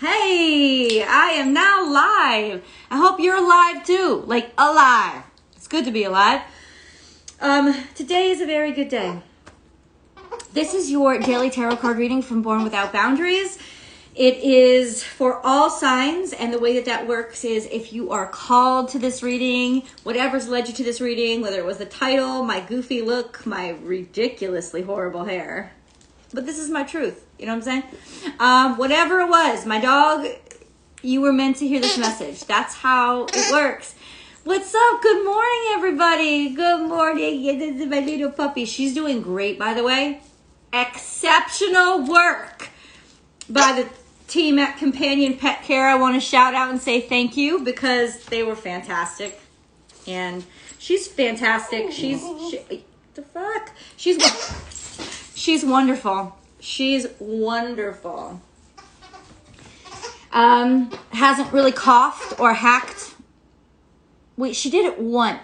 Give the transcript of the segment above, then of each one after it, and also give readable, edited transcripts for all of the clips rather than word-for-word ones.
Hey, I am now live. I hope you're alive too, like alive. It's good to be alive. Today is a very good day. This is your daily tarot card reading from Born Without Boundaries. It is for all signs, and the way that works is if you are called to this reading, whatever's led you to this reading, whether it was the title, my goofy look, my ridiculously horrible hair, but this is my truth, you know what I'm saying? Whatever it was, my dog, you were meant to hear this message. That's how it works. What's up? Good morning, everybody. Good morning. Yeah, this is my little puppy. She's doing great, by the way. Exceptional work by the team at Companion Pet Care. I want to shout out and say thank you because they were fantastic. And she's fantastic. She's wonderful. She's wonderful. Hasn't really coughed or hacked. Wait, she did it once.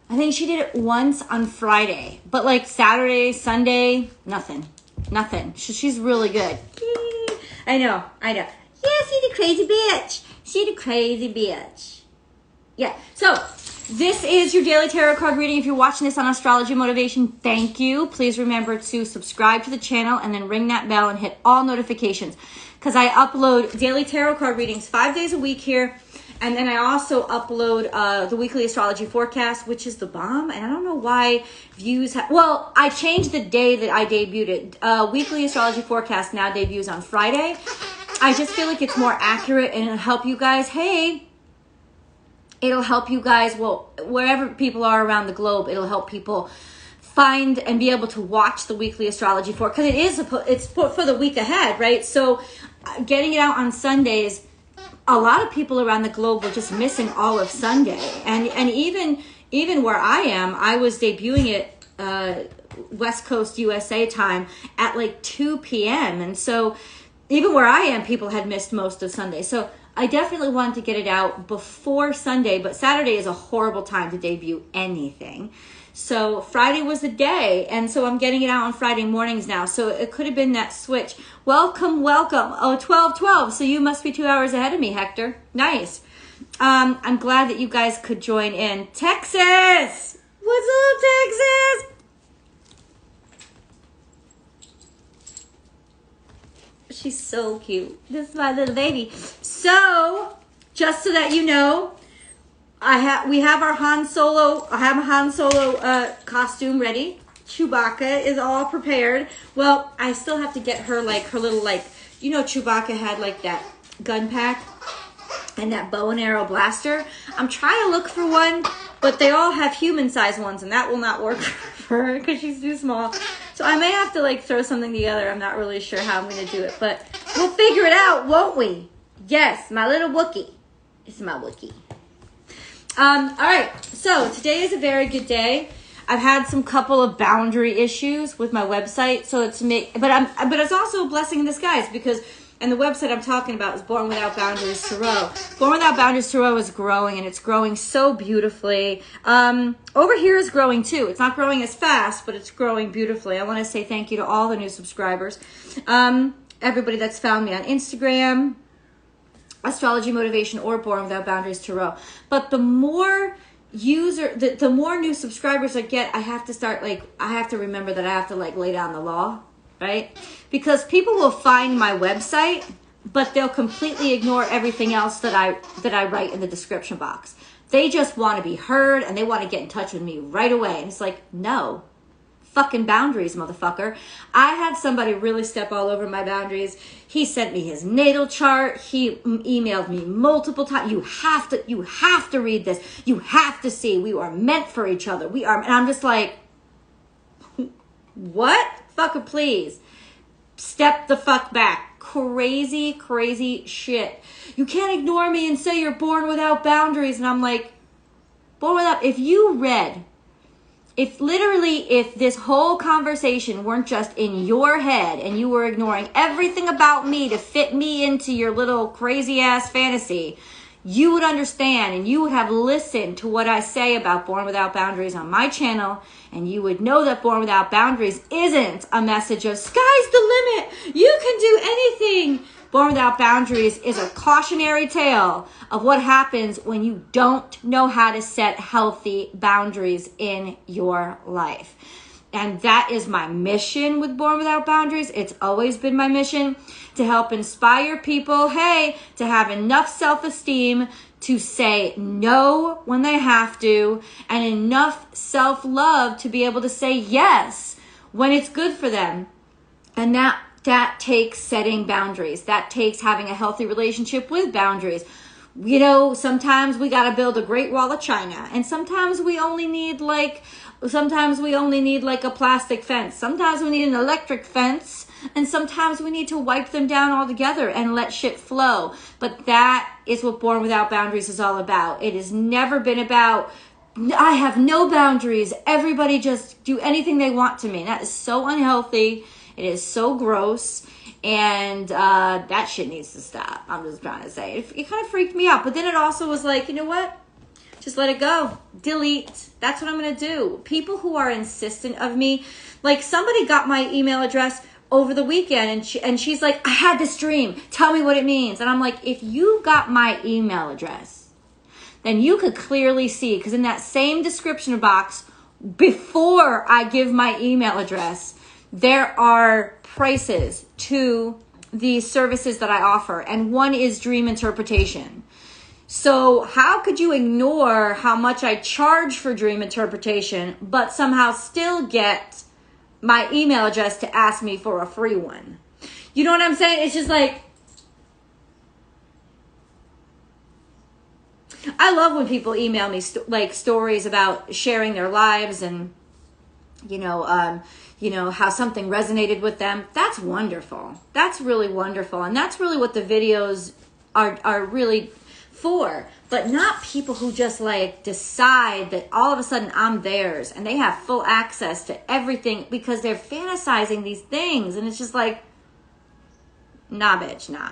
I think she did it once on Friday. But like Saturday, Sunday, nothing. She's really good. I know. Yeah, she's a crazy bitch. Yeah, so this is your daily tarot card reading. If you're watching this on Astrology Motivation, thank you. Please remember to subscribe to the channel and then ring that bell and hit all notifications, because I upload daily tarot card readings 5 days a week here. And then I also upload the weekly astrology forecast, which is the bomb. And I don't know why views well, I changed the day that I debuted it. Weekly astrology forecast now debuts on Friday. I just feel like it's more accurate and it'll help you guys. Hey, it'll help you guys. Well, wherever people are around the globe, it'll help people find and be able to watch the weekly astrology because it's for the week ahead, right? So getting it out on Sundays, a lot of people around the globe were just missing all of Sunday. And even where I am, I was debuting it West Coast USA time at like 2 p.m. And so even where I am, people had missed most of Sunday. So I definitely wanted to get it out before Sunday, but Saturday is a horrible time to debut anything. So Friday was the day, and so I'm getting it out on Friday mornings now. So it could have been that switch. Welcome. Oh, 12:12. So you must be 2 hours ahead of me, Hector. Nice. I'm glad that you guys could join in. Texas! What's up, Texas? She's so cute. This is my little baby. So, just so that you know, we have our Han Solo. I have a Han Solo costume ready. Chewbacca is all prepared. Well, I still have to get her like her little Chewbacca had like that gun pack and that bow and arrow blaster. I'm trying to look for one, but they all have human size ones, and that will not work for her because she's too small. So I may have to like throw something together. I'm not really sure how I'm going to do it, but we'll figure it out, won't we? Yes, my little Wookiee. It's my Wookiee. All right, so today is a very good day. I've had some couple of boundary issues with my website, so but it's also a blessing in disguise because, and the website I'm talking about is Born Without Boundaries Tarot. Born Without Boundaries Tarot is growing, and it's growing so beautifully. Over here is growing too. It's not growing as fast, but it's growing beautifully. I want to say thank you to all the new subscribers, everybody that's found me on Instagram, Astrology Motivation, or Born Without Boundaries Tarot. But the more the more new subscribers I get, I have to remember that I have to like lay down the law, right? Because people will find my website, but they'll completely ignore everything else that I write in the description box. They just want to be heard and they want to get in touch with me right away. And it's like, no. Fucking boundaries, motherfucker. I had somebody really step all over my boundaries. He sent me his natal chart. He emailed me multiple times. You have to read this. You have to see. We are meant for each other. We are. And I'm just like, what? Fucker, please. Step the fuck back. Crazy shit. You can't ignore me and say you're born without boundaries. And I'm like, born without, if this whole conversation weren't just in your head and you were ignoring everything about me to fit me into your little crazy ass fantasy, you would understand and you would have listened to what I say about Born Without Boundaries on my channel, and you would know that Born Without Boundaries isn't a message of sky's the limit, you can do anything. Born Without Boundaries is a cautionary tale of what happens when you don't know how to set healthy boundaries in your life. And that is my mission with Born Without Boundaries. It's always been my mission to help inspire people, hey, to have enough self-esteem to say no when they have to, and enough self-love to be able to say yes when it's good for them. And that takes setting boundaries. That takes having a healthy relationship with boundaries. You know, sometimes we got to build a great wall of China, and sometimes we only need like a plastic fence. Sometimes we need an electric fence, and sometimes we need to wipe them down altogether and let shit flow. But that is what Born Without Boundaries is all about. It has never been about, I have no boundaries, everybody just do anything they want to me. That is so unhealthy. It is so gross. And that shit needs to stop. I'm just trying to say. It kind of freaked me out. But then it also was like, you know what? Just let it go. Delete. That's what I'm going to do. People who are insistent of me, like somebody got my email address over the weekend and she's like, I had this dream. Tell me what it means. And I'm like, if you got my email address, then you could clearly see, because in that same description box, before I give my email address, there are prices to the services that I offer. And one is dream interpretation. So how could you ignore how much I charge for dream interpretation, but somehow still get my email address to ask me for a free one? You know what I'm saying? It's just like, I love when people email me stories about sharing their lives and, you know, how something resonated with them. That's wonderful. That's really wonderful. And that's really what the videos are really for. But not people who just like decide that all of a sudden I'm theirs and they have full access to everything because they're fantasizing these things. And it's just like, nah, bitch, nah.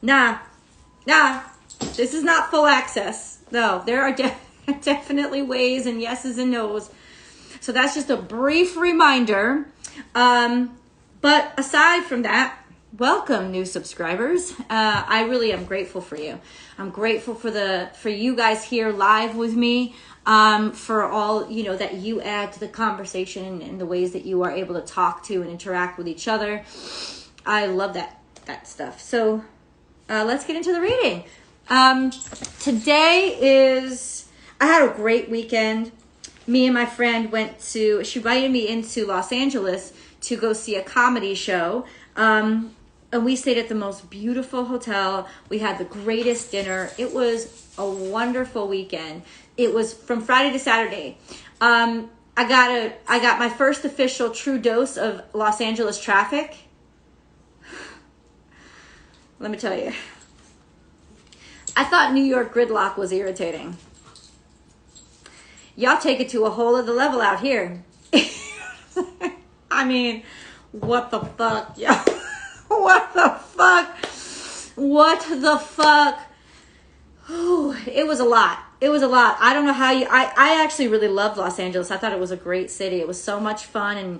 Nah. This is not full access. No, there are definitely ways and yeses and nos. So that's just a brief reminder. But aside from that, welcome new subscribers. I really am grateful for you. I'm grateful for you guys here live with me, for all, you know, that you add to the conversation and the ways that you are able to talk to and interact with each other. I love that stuff. So let's get into the reading. Today I had a great weekend. Me and my friend she invited me into Los Angeles to go see a comedy show. And we stayed at the most beautiful hotel. We had the greatest dinner. It was a wonderful weekend. It was from Friday to Saturday. I got my first official true dose of Los Angeles traffic. Let me tell you. I thought New York gridlock was irritating. Y'all take it to a whole other level out here. I mean, what the fuck, y'all? What the fuck? Ooh, it was a lot. I don't know how I actually really loved Los Angeles. I thought it was a great city. It was so much fun and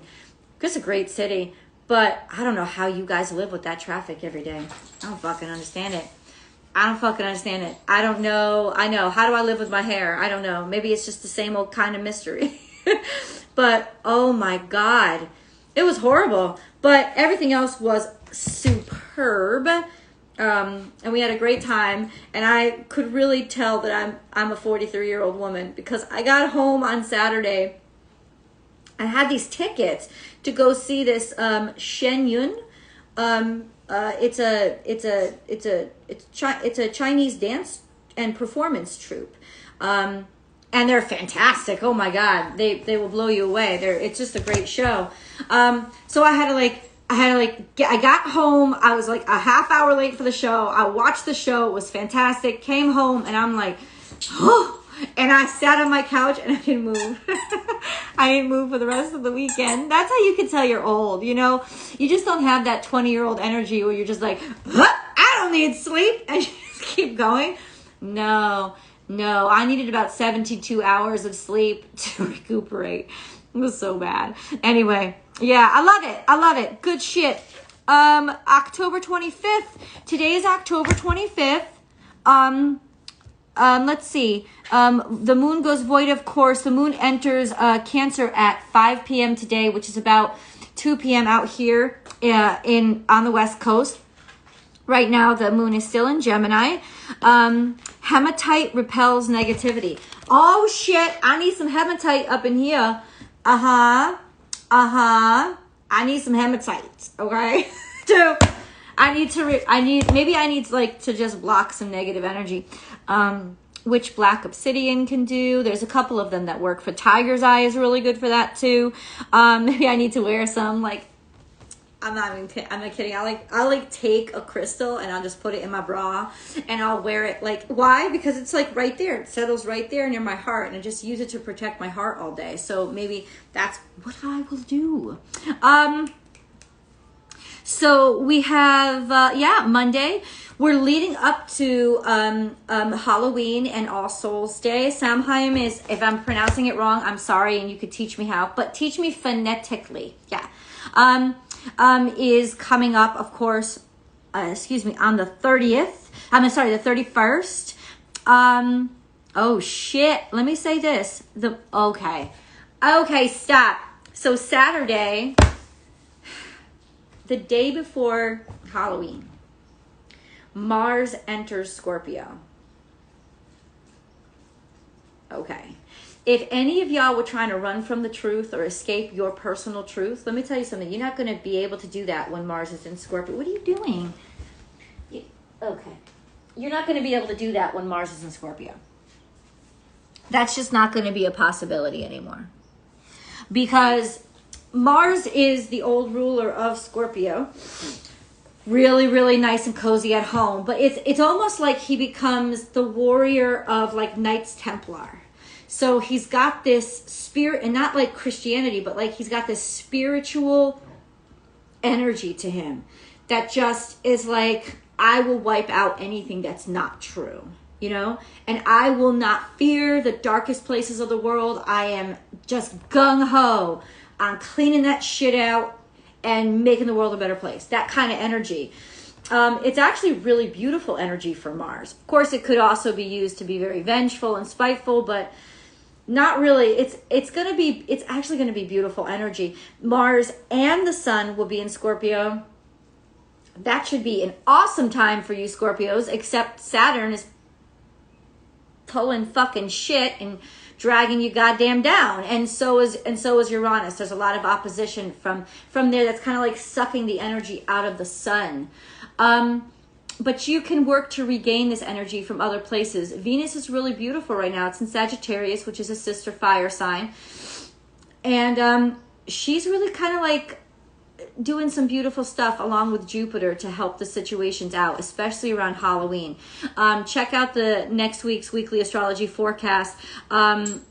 just a great city. But I don't know how you guys live with that traffic every day. I don't fucking understand it. I don't know. I know. How do I live with my hair? I don't know. Maybe it's just the same old kind of mystery. But, oh my God. It was horrible. But everything else was superb. And we had a great time. And I could really tell that I'm a 43-year-old woman, because I got home on Saturday. I had these tickets to go see this Shen Yun. It's a Chinese dance and performance troupe. And they're fantastic. Oh my God. They will blow you away. It's just a great show. So I got home. I was like a half hour late for the show. I watched the show. It was fantastic. Came home and I'm like, oh, and I sat on my couch and I didn't move. I didn't move for the rest of the weekend. That's how you can tell you're old, you know? You just don't have that 20-year-old energy where you're just like, I don't need sleep, and you just keep going. No, I needed about 72 hours of sleep to recuperate. It was so bad. Anyway, Yeah, I love it. I love it. Good shit. October 25th. Today is October 25th. Let's see. The moon goes void, of course. The moon enters Cancer at 5 p.m. today, which is about 2 p.m. out here on the West Coast. Right now, the moon is still in Gemini. Hematite repels negativity. Oh, shit. I need some hematite up in here. I need some hematite, okay? Maybe I need to just block some negative energy. Which black obsidian can do. There's a couple of them that work for tiger's eye is really good for that too. Maybe I need to wear some, like, I'm not kidding. I'll take a crystal and I'll just put it in my bra and I'll wear it. Like, why? Because it's like right there. It settles right there near my heart, and I just use it to protect my heart all day. So maybe that's what I will do. So we have, Monday. We're leading up to Halloween and All Souls Day. Samhain is, if I'm pronouncing it wrong, I'm sorry, and you could teach me how, but teach me phonetically. Yeah. Is coming up, of course, on the 30th. The 31st. Oh shit. Let me say this. Okay, stop. So Saturday, the day before Halloween, Mars enters Scorpio. Okay. If any of y'all were trying to run from the truth or escape your personal truth, let me tell you something. You're not going to be able to do that when Mars is in Scorpio. What are you doing? Okay. You're not going to be able to do that when Mars is in Scorpio. That's just not going to be a possibility anymore. Because Mars is the old ruler of Scorpio. Really, really nice and cozy at home. But it's almost like he becomes the warrior of like Knights Templar. So he's got this spirit, and not like Christianity, but like he's got this spiritual energy to him that just is like, I will wipe out anything that's not true, and I will not fear the darkest places of the world. I am just gung-ho on cleaning that shit out and making the world a better place. That kind of energy. It's actually really beautiful energy for Mars. Of course, it could also be used to be very vengeful and spiteful, but not really. It's actually going to be beautiful energy. Mars and the sun will be in Scorpio. That should be an awesome time for you Scorpios, except Saturn is pulling fucking shit and dragging you goddamn down. And so is Uranus. There's a lot of opposition from there that's kind of like sucking the energy out of the sun. But you can work to regain this energy from other places. Venus is really beautiful right now. It's in Sagittarius, which is a sister fire sign. And she's really kind of like doing some beautiful stuff along with Jupiter to help the situations out, especially around Halloween. Check out the next week's weekly astrology forecast because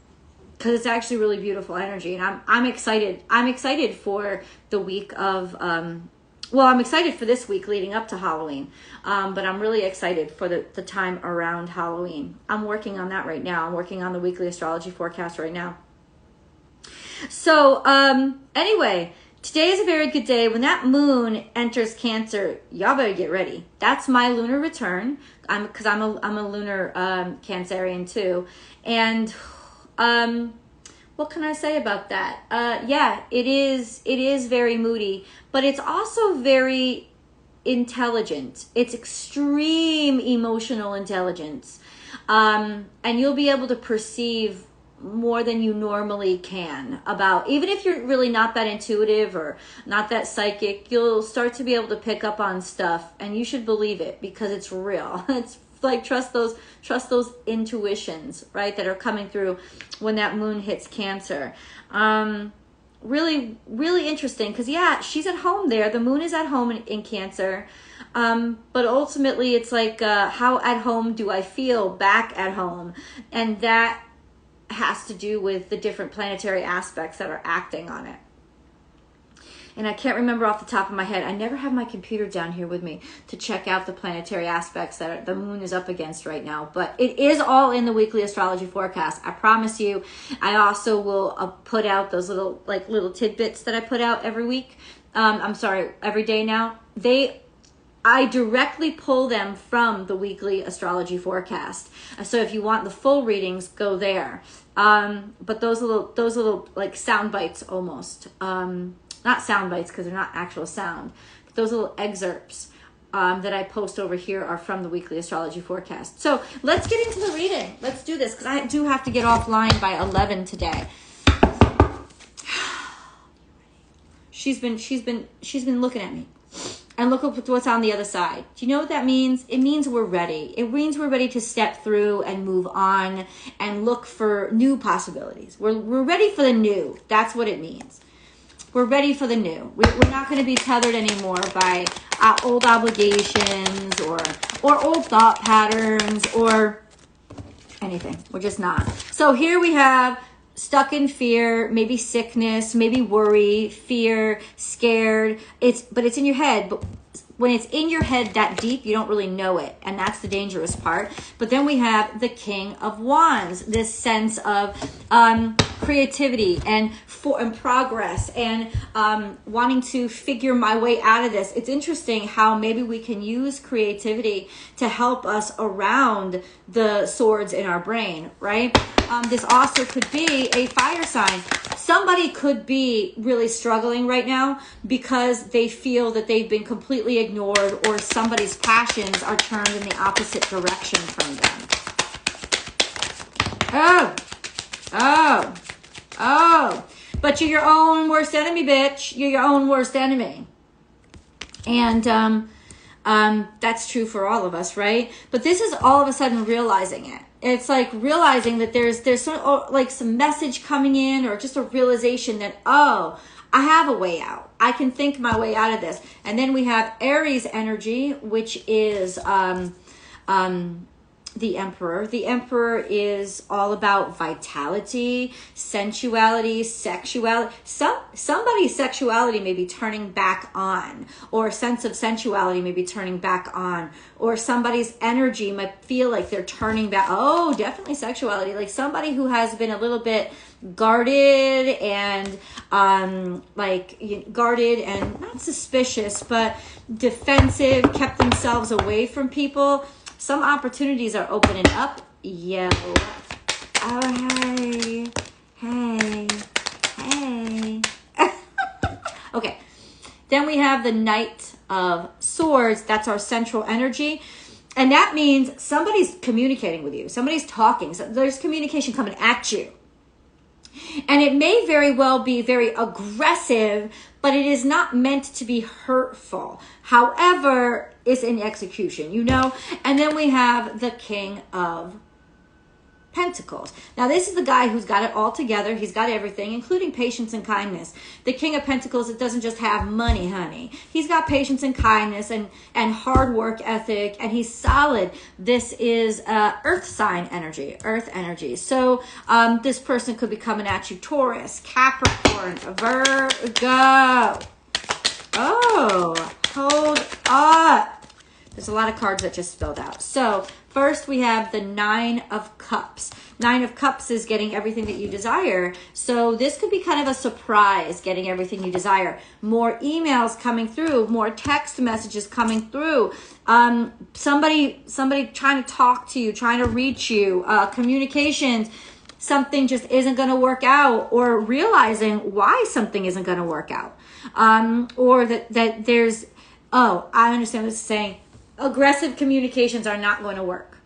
it's actually really beautiful energy. And I'm excited. I'm excited for the week of... I'm excited for this week leading up to Halloween, but I'm really excited for the time around Halloween. I'm working on that right now. I'm working on the weekly astrology forecast right now. So anyway, today is a very good day. When that moon enters Cancer, y'all better get ready. That's my lunar return. I'm a lunar Cancerian too, and what can I say about that? It is very moody, but it's also very intelligent. It's extreme emotional intelligence. And you'll be able to perceive more than you normally can about, even if you're really not that intuitive or not that psychic, you'll start to be able to pick up on stuff, and you should believe it because it's real. It's like trust those intuitions, right, that are coming through when that moon hits Cancer. Really, really interesting because she's at home there. The moon is at home in Cancer, but ultimately it's like how at home do I feel back at home, and that has to do with the different planetary aspects that are acting on it. and I can't remember off the top of my head. I never have my computer down here with me to check out the planetary aspects that the moon is up against right now. But it is all in the weekly astrology forecast. I promise you. I also will put out those little tidbits that I put out every week. I'm sorry, every day now. I directly pull them from the weekly astrology forecast. So if you want the full readings, go there. But those little like sound bites almost, not sound bites because they're not actual sound, but those little excerpts that I post over here are from the weekly astrology forecast. So let's get into the reading. Let's do this because I do have to get offline by 11 today. She's been looking at me. And look at what's on the other side. Do you know what that means? It means we're ready. It means we're ready to step through and move on and look for new possibilities. We're ready for the new. That's what it means. We're ready for the new. We're not going to be tethered anymore by old obligations or old thought patterns or anything. We're just not. So here we have stuck in fear, maybe sickness, maybe worry, fear, scared. But it's in your head. But when it's in your head that deep, you don't really know it. And that's the dangerous part. But then we have the King of Wands, this sense of creativity and progress and wanting to figure my way out of this. It's interesting how maybe we can use creativity to help us around the swords in our brain, right? This also could be a fire sign. Somebody could be really struggling right now because they feel that they've been completely ignored or somebody's passions are turned in the opposite direction from them. Oh. But you're your own worst enemy, bitch. You're your own worst enemy. And that's true for all of us, right? But this is all of a sudden realizing it. It's like realizing that there's sort of like some message coming in or just a realization that, oh, I have a way out. I can think my way out of this. And then we have Aries energy, which is the Emperor. The Emperor is all about vitality, sensuality, sexuality. Somebody's sexuality may be turning back on, or a sense of sensuality may be turning back on, or somebody's energy might feel like they're turning back. Oh, definitely sexuality. Like somebody who has been a little bit guarded and guarded and not suspicious, but defensive, kept themselves away from people. Some opportunities are opening up. Yo. Oh, hey. Okay. Then we have the Knight of Swords. That's our central energy. And that means somebody's communicating with you. Somebody's talking. So there's communication coming at you. And it may very well be very aggressive, but it is not meant to be hurtful. However, it's in execution, you know? And then we have the King of Pentacles. Now, this is the guy who's got it all together. He's got everything, including patience and kindness. The King of Pentacles, it doesn't just have money, honey. He's got patience and kindness and hard work ethic, and he's solid. This is earth sign energy, earth energy. So this person could be coming at you, Taurus, Capricorn, Virgo. Oh, hold up. There's a lot of cards that just spilled out. So first we have the Nine of Cups. Nine of Cups is getting everything that you desire. So this could be kind of a surprise, getting everything you desire. More emails coming through, more text messages coming through. Somebody trying to talk to you, trying to reach you, communications. Something just isn't going to work out, or realizing why something isn't going to work out. Or that there's, oh, I understand what it's saying. Aggressive communications are not going to work.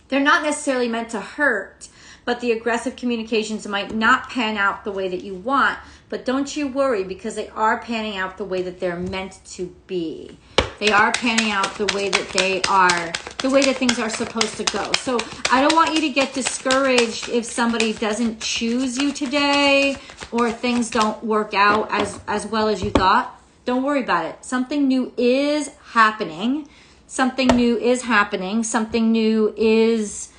They're not necessarily meant to hurt, but the aggressive communications might not pan out the way that you want. But don't you worry, because they are panning out the way that they're meant to be. They are panning out the way that they are, the way that things are supposed to go. So I don't want you to get discouraged if somebody doesn't choose you today, or things don't work out as well as you thought. Don't worry about it. Something new is happening. Something new is happening. Something new is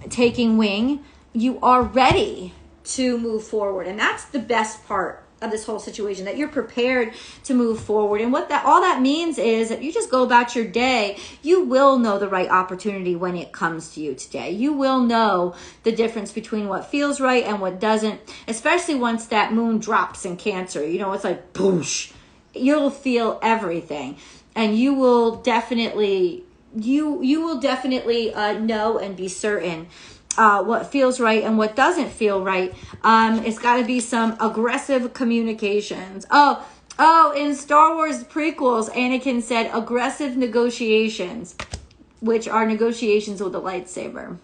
taking wing. You are ready to move forward. And that's the best part of this whole situation, that you're prepared to move forward. And what all that means is that you just go about your day. You will know the right opportunity when it comes to you today. You will know the difference between what feels right and what doesn't, especially once that moon drops in Cancer. You know, it's like boosh. You'll feel everything, and you will definitely know and be certain what feels right and what doesn't feel right. It's got to be some aggressive communications. In Star Wars prequels, Anakin said aggressive negotiations, which are negotiations with a lightsaber.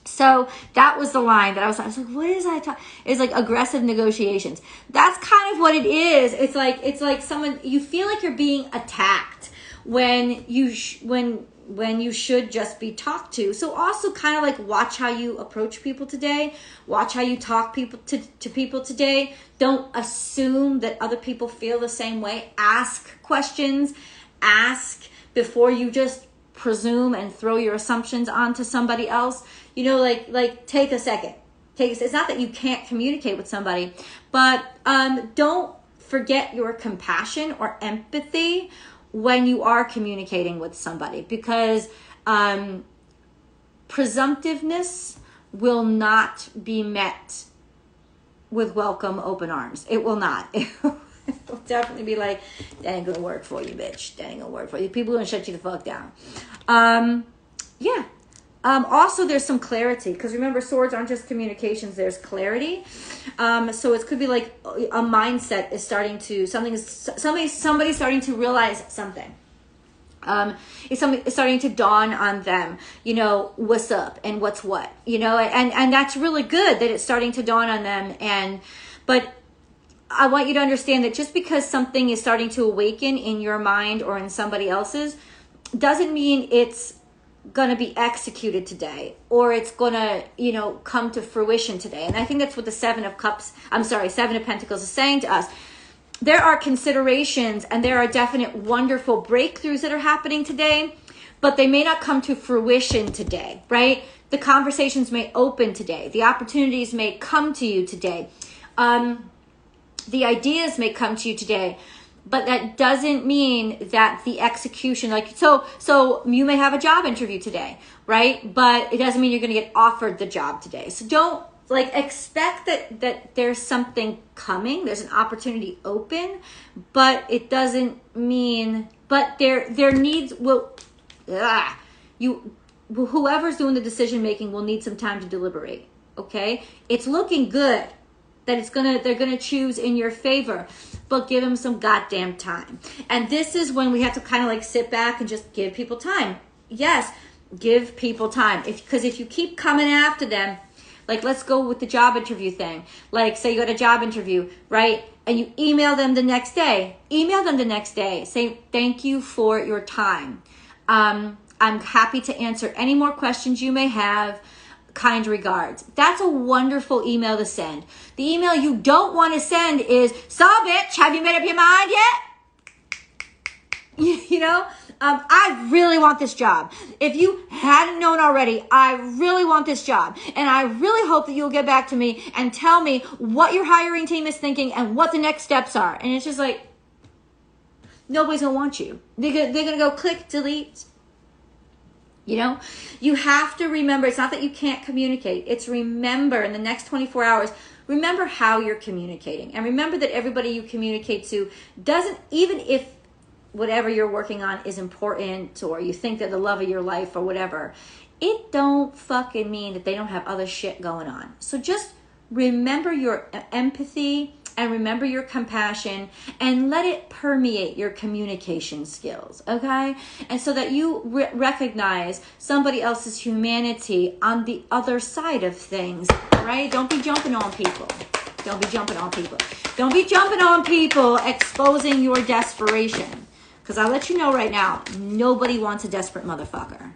So that was the line that I was like, what is I talking? It's like aggressive negotiations. That's kind of what it is. It's like someone, you feel like you're being attacked when you should just be talked to. So also kind of like watch how you approach people today. Watch how you talk to people today. Don't assume that other people feel the same way. Ask questions. Ask before you just presume and throw your assumptions onto somebody else. You know, like take a second. It's not that you can't communicate with somebody, but don't forget your compassion or empathy when you are communicating with somebody, because presumptiveness will not be met with welcome open arms. It will not. It will definitely be like, that ain't gonna work for you, bitch. That ain't gonna work for you. People are gonna shut you the fuck down. Also, there's some clarity, because remember, swords aren't just communications, there's clarity. So it could be like a mindset is starting to, somebody's starting to realize something. It's starting to dawn on them, you know, what's up and what's what, you know, and that's really good that it's starting to dawn on them. But I want you to understand that just because something is starting to awaken in your mind or in somebody else's, doesn't mean it's going to be executed today, or it's going to, you know, come to fruition today. And I think that's what the Seven of Pentacles is saying to us. There are considerations and there are definite wonderful breakthroughs that are happening today, but they may not come to fruition today, right? The conversations may open today. The opportunities may come to you today. The ideas may come to you today. But that doesn't mean that the execution, like, so you may have a job interview today, right? But it doesn't mean you're going to get offered the job today. So don't expect that there's something coming. There's an opportunity open, but it doesn't mean, but their needs will, whoever's doing the decision making will need some time to deliberate. Okay. It's looking good that they're gonna choose in your favor, but give them some goddamn time. And this is when we have to kind of like sit back and just give people time. Yes, give people time. Because if you keep coming after them, like, let's go with the job interview thing. Like, say you got a job interview, right? And you email them the next day. Say, thank you for your time. I'm happy to answer any more questions you may have. Kind regards. That's a wonderful email to send. The email you don't want to send is, so bitch, have you made up your mind yet? You know, I really want this job. If you hadn't known already, I really want this job. And I really hope that you'll get back to me and tell me what your hiring team is thinking and what the next steps are. And it's just like, nobody's going to want you. They're going to go click, delete. You know, you have to remember, it's not that you can't communicate. It's remember in the next 24 hours, remember how you're communicating. And remember that everybody you communicate to doesn't, even if whatever you're working on is important, or you think they're the love of your life or whatever, it don't fucking mean that they don't have other shit going on. So just remember your empathy and remember your compassion, and let it permeate your communication skills, okay? And so that you recognize somebody else's humanity on the other side of things, right? Don't be jumping on people. Don't be jumping on people. Don't be jumping on people exposing your desperation. Because I'll let you know right now, nobody wants a desperate motherfucker.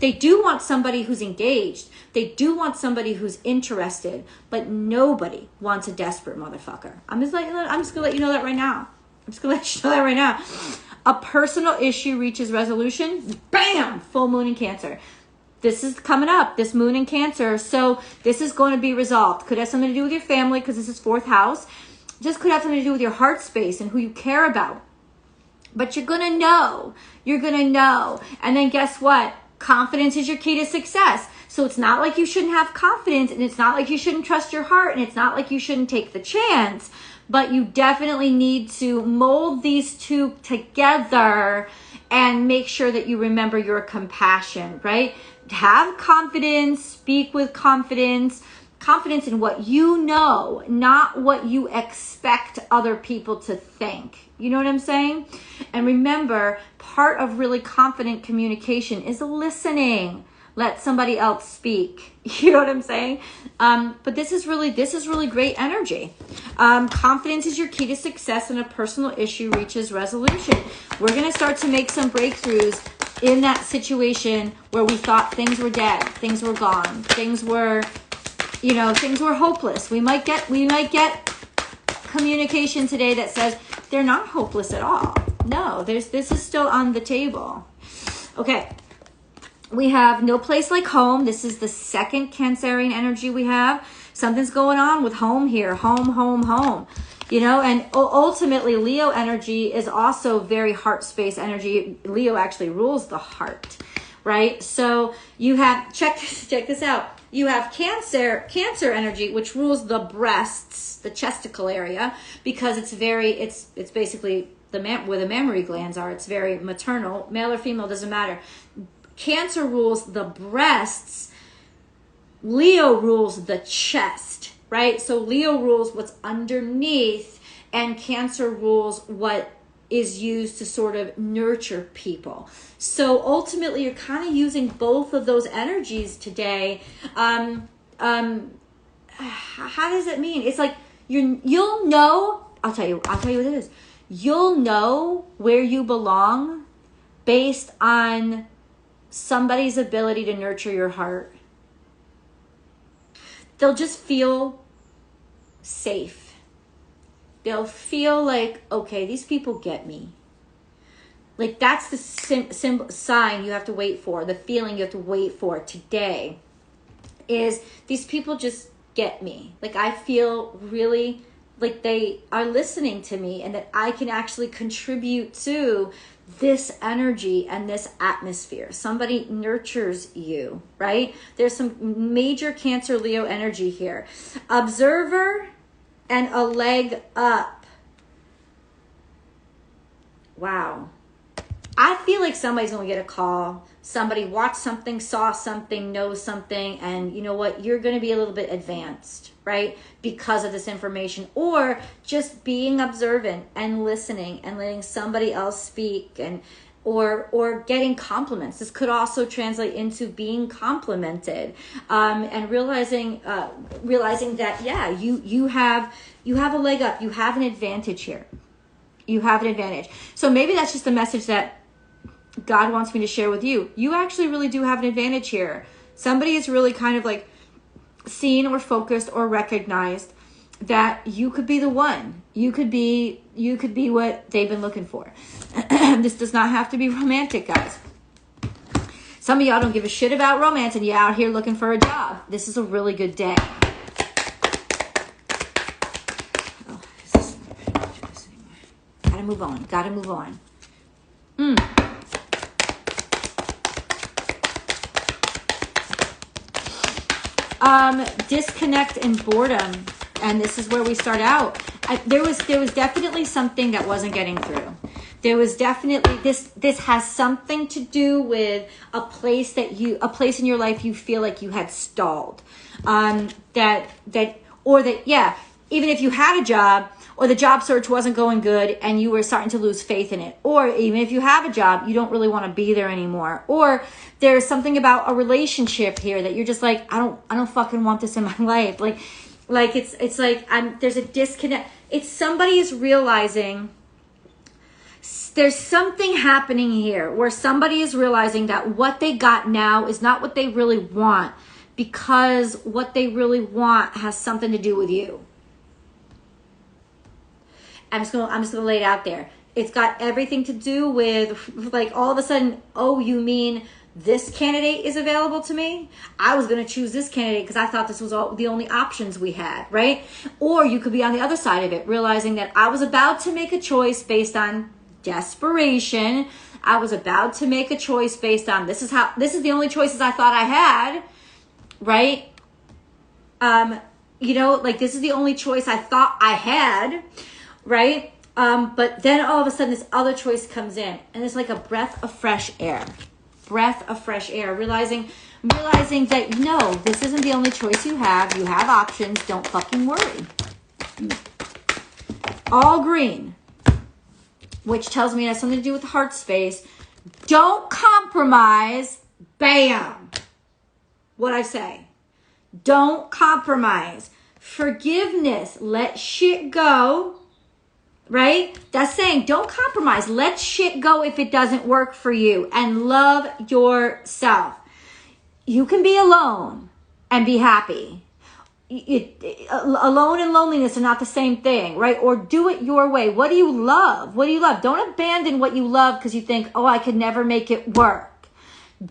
They do want somebody who's engaged. They do want somebody who's interested, but nobody wants a desperate motherfucker. I'm just gonna let you know that right now. A personal issue reaches resolution. Bam! Full moon in Cancer. This is coming up, this moon in Cancer. So this is going to be resolved. Could have something to do with your family, because this is 4th house. Just could have something to do with your heart space and who you care about. But you're going to know. You're going to know. And then guess what? Confidence is your key to success. So it's not like you shouldn't have confidence, and it's not like you shouldn't trust your heart, and it's not like you shouldn't take the chance. But you definitely need to mold these two together and make sure that you remember your compassion, right? Have confidence, speak with confidence. Confidence in what you know, not what you expect other people to think. You know what I'm saying? And remember, part of really confident communication is listening. Let somebody else speak. You know what I'm saying? But this is really great energy. Confidence is your key to success, and a personal issue reaches resolution. We're going to start to make some breakthroughs in that situation where we thought things were dead, things were gone, things were hopeless. We might get communication today that says they're not hopeless at all. No, this is still on the table. Okay. We have no place like home. This is the second Cancerian energy we have. Something's going on with home here. Home. And ultimately Leo energy is also very heart space energy. Leo actually rules the heart, right? So you have, check this out. You have Cancer energy, which rules the breasts, the chesticle area, because it's basically where the mammary glands are. It's very maternal. Male or female, doesn't matter. Cancer rules the breasts. Leo rules the chest, right? So Leo rules what's underneath, and Cancer rules what is used to sort of nurture people. So ultimately, you're kind of using both of those energies today. How does it mean? It's like you'll know. I'll tell you what it is. You'll know where you belong based on somebody's ability to nurture your heart. They'll just feel safe. They'll feel like, okay, these people get me. Like that's the sign you have to wait for. The feeling you have to wait for today is these people just get me. Like I feel really like they are listening to me, and that I can actually contribute to this energy and this atmosphere. Somebody nurtures you, right? There's some major Cancer Leo energy here. Observer and a leg up. Wow. I feel like somebody's going to get a call. Somebody watched something, saw something, knows something, and you know what? You're going to be a little bit advanced, right? Because of this information, or just being observant and listening and letting somebody else speak, and or getting compliments. This could also translate into being complimented, and realizing that you have a leg up. You have an advantage here. You have an advantage. So maybe that's just a message that God wants me to share with you. You actually really do have an advantage here. Somebody is really kind of like seen or focused or recognized that you could be the one. You could be what they've been looking for. This does not have to be romantic, guys. Some of y'all don't give a shit about romance and you're out here looking for a job. This is a really good day. Oh, gotta move on. Disconnect and boredom, and this is where we start out. There was definitely something that wasn't getting through. There was definitely this has something to do with a place in your life you feel like you had stalled. Even if you had a job, or the job search wasn't going good and you were starting to lose faith in it, or even if you have a job, you don't really want to be there anymore, or there's something about a relationship here that you're just like, I don't fucking want this in my life. Like it's like there's a disconnect. It's somebody is realizing there's something happening here where somebody is realizing that what they got now is not what they really want, because what they really want has something to do with you. I'm just gonna lay it out there. It's got everything to do with, like, all of a sudden, oh, you mean this candidate is available to me. I was going to choose this candidate because I thought this was the only options we had, right? Or you could be on the other side of it, realizing that I was about to make a choice based on desperation. I was about to make a choice based on this is the only choices I thought I had, right? Like this is the only choice I thought I had, right? But then all of a sudden this other choice comes in, and it's like a breath of fresh air. Breath of fresh air, realizing that no, this isn't the only choice you have. You have options. Don't fucking worry. All green, which tells me it has something to do with the heart space. Don't compromise. Bam. What I say. Don't compromise. Forgiveness. Let shit go. Right? That's saying don't compromise. Let shit go if it doesn't work for you, and love yourself. You can be alone and be happy. Alone and loneliness are not the same thing, right? Or do it your way. What do you love? What do you love? Don't abandon what you love because you think, oh, I could never make it work.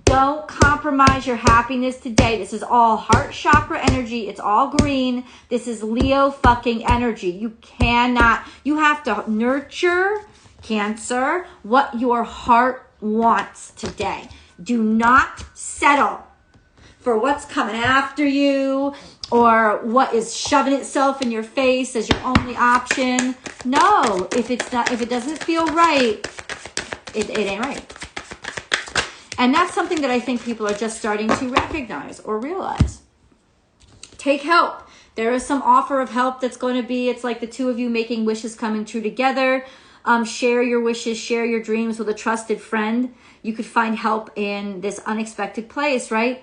Don't compromise your happiness today. This is all heart chakra energy. It's all green. This is Leo fucking energy. You have to nurture, Cancer, what your heart wants today. Do not settle for what's coming after you or what is shoving itself in your face as your only option. No, if it doesn't feel right, it ain't right. And that's something that I think people are just starting to recognize or realize. Take help. There is some offer of help that's going to be, it's like the two of you making wishes coming true together. Share your wishes, share your dreams with a trusted friend. You could find help in this unexpected place, right?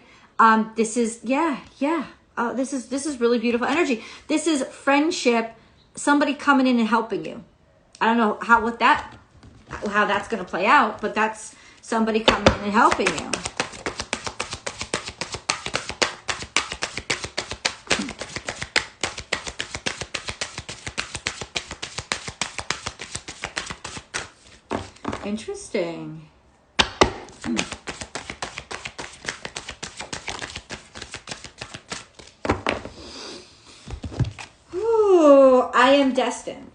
This is really beautiful energy. This is friendship, somebody coming in and helping you. I don't know how that's going to play out, but that's somebody coming in and helping you. Interesting. Ooh, I am destined.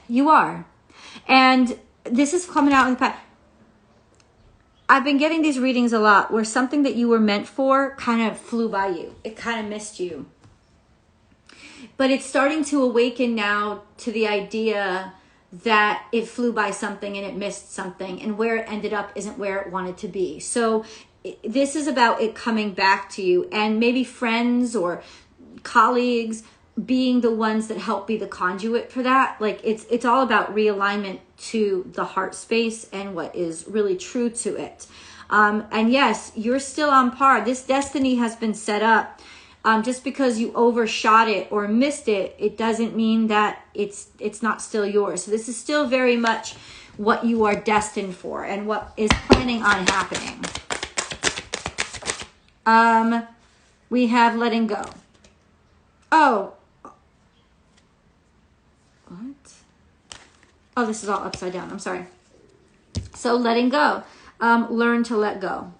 You are. And this is coming out in the past. I've been getting these readings a lot where something that you were meant for kind of flew by you. It kind of missed you. But it's starting to awaken now to the idea that it flew by something and it missed something, and where it ended up isn't where it wanted to be. So this is about it coming back to you, and maybe friends or colleagues being the ones that help be the conduit for that. Like it's all about realignment to the heart space and what is really true to it. And yes, you're still on par. This destiny has been set up. Just because you overshot it or missed it, it doesn't mean that it's not still yours. So this is still very much what you are destined for and what is planning on happening. We have letting go. Oh. What? Oh, this is all upside down. I'm sorry. So letting go. Learn to let go.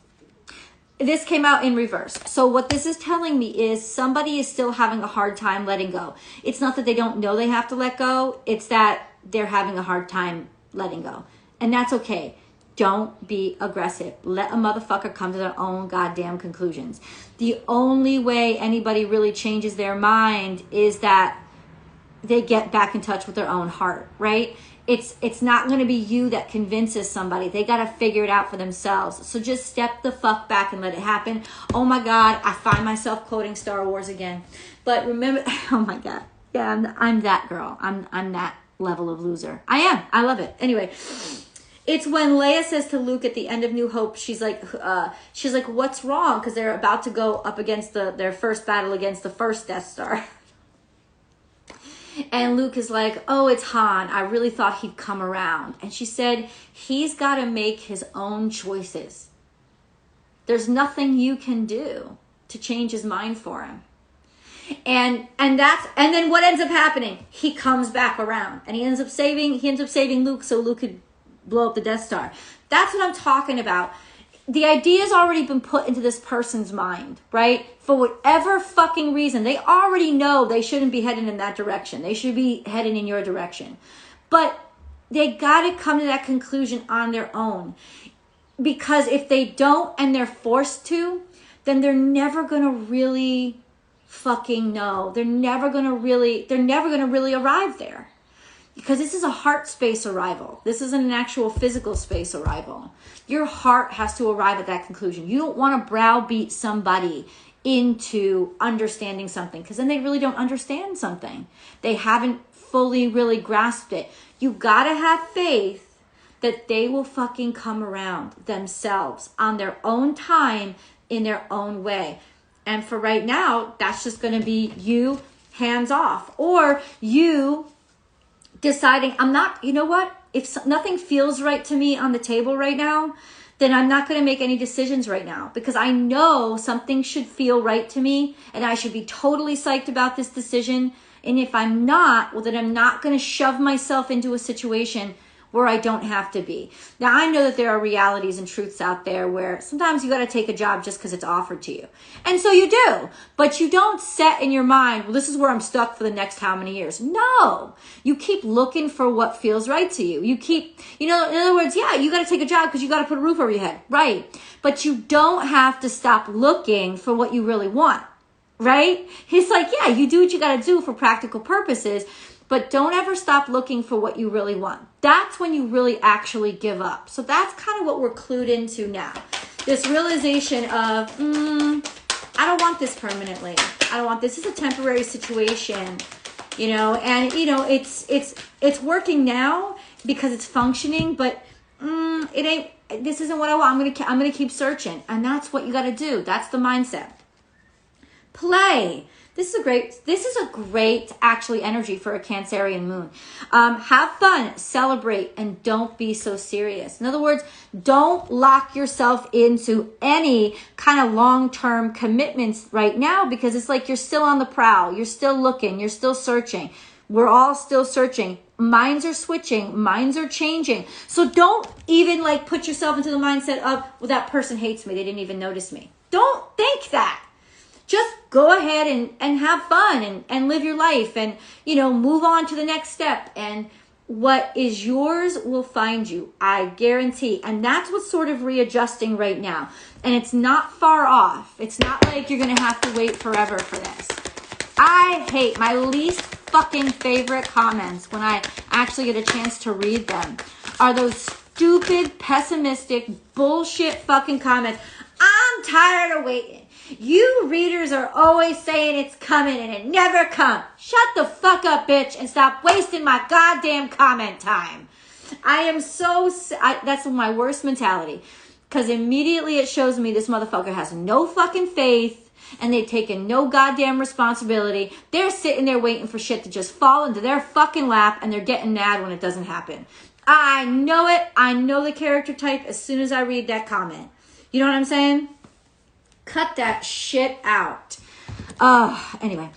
This came out in reverse. So what this is telling me is somebody is still having a hard time letting go. It's not that they don't know they have to let go. It's that they're having a hard time letting go. And that's okay. Don't be aggressive. Let a motherfucker come to their own goddamn conclusions. The only way anybody really changes their mind is that they get back in touch with their own heart, right? It's not going to be you that convinces somebody. They got to figure it out for themselves. So just step the fuck back and let it happen. Oh my God, I find myself quoting Star Wars again. But remember, oh my God. Yeah, I'm that girl. I'm that level of loser. I am. I love it. Anyway, it's when Leia says to Luke at the end of New Hope, she's like, what's wrong? Because they're about to go up against their first battle against the first Death Star. And Luke is like, oh, it's Han. I really thought he'd come around. And she said, he's got to make his own choices. There's nothing you can do to change his mind for him. And then what ends up happening? He comes back around and he ends up saving Luke so Luke could blow up the Death Star. That's what I'm talking about. the idea's already been put into this person's mind, right? For whatever fucking reason, they already know they shouldn't be heading in that direction. They should be heading in your direction. But they got to come to that conclusion on their own. Because if they don't and they're forced to, then they're never going to really fucking know. They're never going to really arrive there. Because this is a heart space arrival. This isn't an actual physical space arrival. Your heart has to arrive at that conclusion. You don't want to browbeat somebody into understanding something, because then they really don't understand something. They haven't fully really grasped it. You gotta have faith that they will fucking come around themselves on their own time, in their own way. And for right now, that's just going to be you hands off, or you deciding, I'm not, you know what? If nothing feels right to me on the table right now, then I'm not going to make any decisions right now, because I know something should feel right to me and I should be totally psyched about this decision. And if I'm not, well, then I'm not going to shove myself into a situation where I don't have to be. Now, I know that there are realities and truths out there where sometimes you got to take a job just because it's offered to you. And so you do, but you don't set in your mind, well, this is where I'm stuck for the next how many years. No, you keep looking for what feels right to you. You keep, in other words, yeah, you got to take a job because you got to put a roof over your head. Right. But you don't have to stop looking for what you really want. Right? It's like, yeah, you do what you got to do for practical purposes, but don't ever stop looking for what you really want. That's when you really actually give up. So that's kind of what we're clued into now. This realization of, I don't want this permanently. I don't want this. This is a temporary situation, and it's working now because it's functioning, but it ain't. This isn't what I want. I'm gonna keep searching, and that's what you got to do. That's the mindset. Play. This is a great actually energy for a Cancerian moon. Have fun, celebrate, and don't be so serious. In other words, don't lock yourself into any kind of long-term commitments right now, because it's like you're still on the prowl. You're still looking. You're still searching. We're all still searching. Minds are switching. Minds are changing. So don't even put yourself into the mindset of, well, that person hates me. They didn't even notice me. Don't think that. Just go ahead and have fun and live your life and, move on to the next step. And what is yours will find you, I guarantee. And that's what's sort of readjusting right now. And it's not far off. It's not like you're going to have to wait forever for this. I hate my least fucking favorite comments when I actually get a chance to read them are those stupid, pessimistic, bullshit fucking comments. I'm tired of waiting. You readers are always saying it's coming and it never comes. Shut the fuck up, bitch, and stop wasting my goddamn comment time. That's my worst mentality. Because immediately it shows me this motherfucker has no fucking faith and they've taken no goddamn responsibility. They're sitting there waiting for shit to just fall into their fucking lap and they're getting mad when it doesn't happen. I know it. I know the character type as soon as I read that comment. You know what I'm saying? Cut that shit out. Anyway.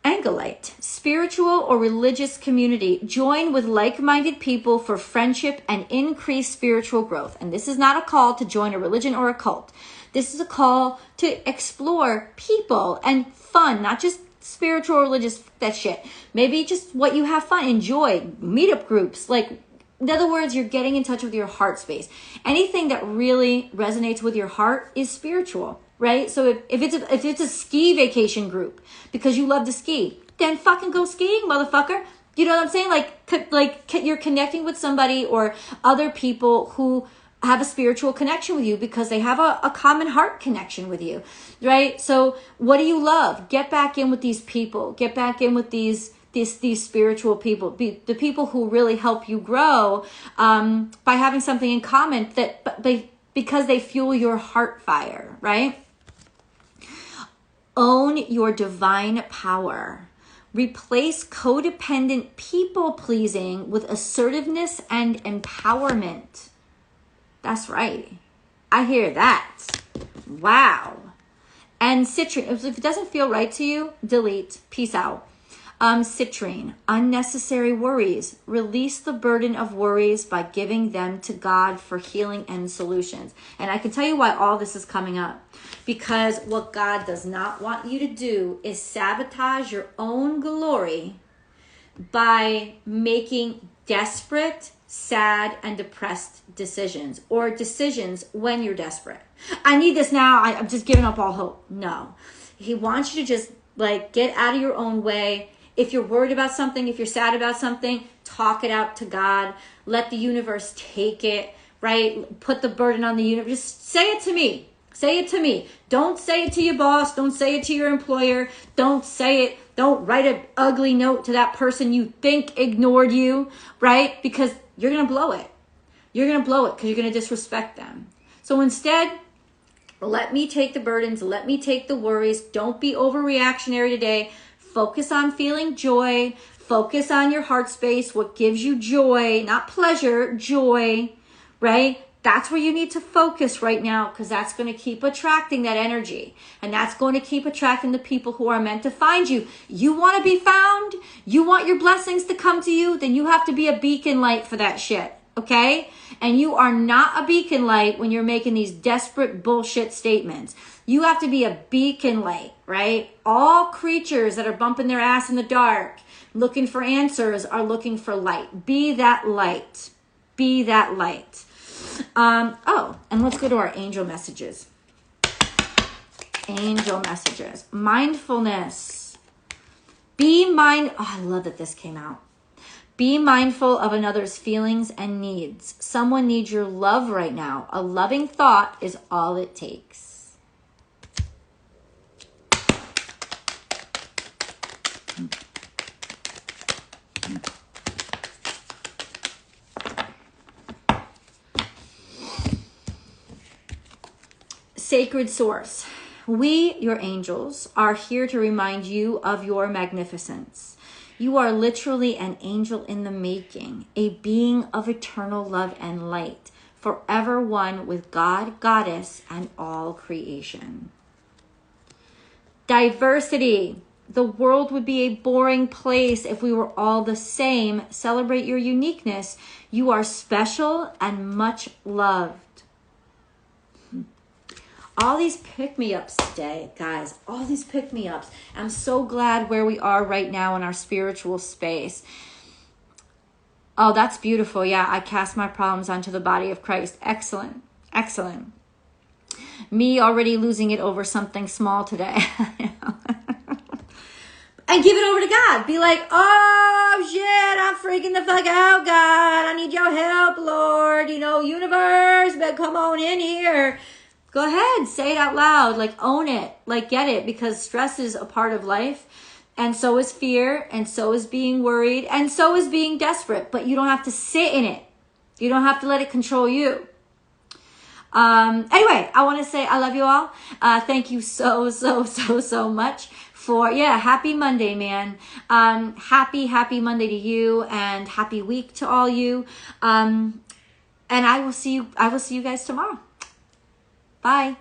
Angelite, spiritual or religious community. Join with like-minded people for friendship and increased spiritual growth. And this is not a call to join a religion or a cult. This is a call to explore people and fun, not just spiritual or religious, that shit. Maybe just what you have fun, enjoy, meetup groups, in other words, you're getting in touch with your heart space. Anything that really resonates with your heart is spiritual, right? So if it's a ski vacation group because you love to ski, then fucking go skiing, motherfucker. You know what I'm saying? Like you're connecting with somebody or other people who have a spiritual connection with you because they have a common heart connection with you, right? So what do you love? Get back in with these people. Get back in with these spiritual people, the people who really help you grow by having something in common because they fuel your heart fire, right? Own your divine power. Replace codependent people pleasing with assertiveness and empowerment. That's right. I hear that. Wow. And citrine, if it doesn't feel right to you, delete. Peace out. Citrine, unnecessary worries. Release the burden of worries by giving them to God for healing and solutions. And I can tell you why all this is coming up. Because what God does not want you to do is sabotage your own glory by making desperate, sad, and depressed decisions, or decisions when you're desperate. I need this now. I'm just giving up all hope. No. He wants you to just like get out of your own way. If you're worried about something, if you're sad about something, talk it out to God. Let the universe take it, right? Put the burden on the universe. Just say it to me. Say it to me. Don't say it to your boss. Don't say it to your employer. Don't say it. Don't write an ugly note to that person you think ignored you, right? Because you're going to blow it. You're going to blow it because you're going to disrespect them. So instead, let me take the burdens. Let me take the worries. Don't be overreactionary today. Focus on feeling joy. Focus on your heart space. What gives you joy, not pleasure, joy, right? That's where you need to focus right now, because that's going to keep attracting that energy. And that's going to keep attracting the people who are meant to find you. You want to be found? You want your blessings to come to you? Then you have to be a beacon light for that shit. Okay? And you are not a beacon light when you're making these desperate bullshit statements. You have to be a beacon light, right? All creatures that are bumping their ass in the dark, looking for answers, are looking for light. Be that light. Be that light. And let's go to our angel messages. Angel messages. Mindfulness. Oh, I love that this came out. Be mindful of another's feelings and needs. Someone needs your love right now. A loving thought is all it takes. Sacred source. We, your angels, are here to remind you of your magnificence. You are literally an angel in the making, a being of eternal love and light, forever one with God, Goddess, and all creation. Diversity. The world would be a boring place if we were all the same. Celebrate your uniqueness. You are special and much loved. All these pick-me-ups today, guys. All these pick-me-ups. I'm so glad where we are right now in our spiritual space. Oh, that's beautiful. Yeah, I cast my problems onto the body of Christ. Excellent. Excellent. Me already losing it over something small today. And give it over to God. Be like, oh, shit, I'm freaking the fuck out, God. I need your help, Lord. Universe, but come on in here. Go ahead, say it out loud, like own it, like get it, because stress is a part of life, and so is fear, and so is being worried, and so is being desperate, but you don't have to sit in it. You don't have to let it control you. Anyway, I want to say I love you all. Thank you so much for, happy Monday, man. Happy Monday to you, and happy week to all you. And I will see you guys tomorrow. Bye.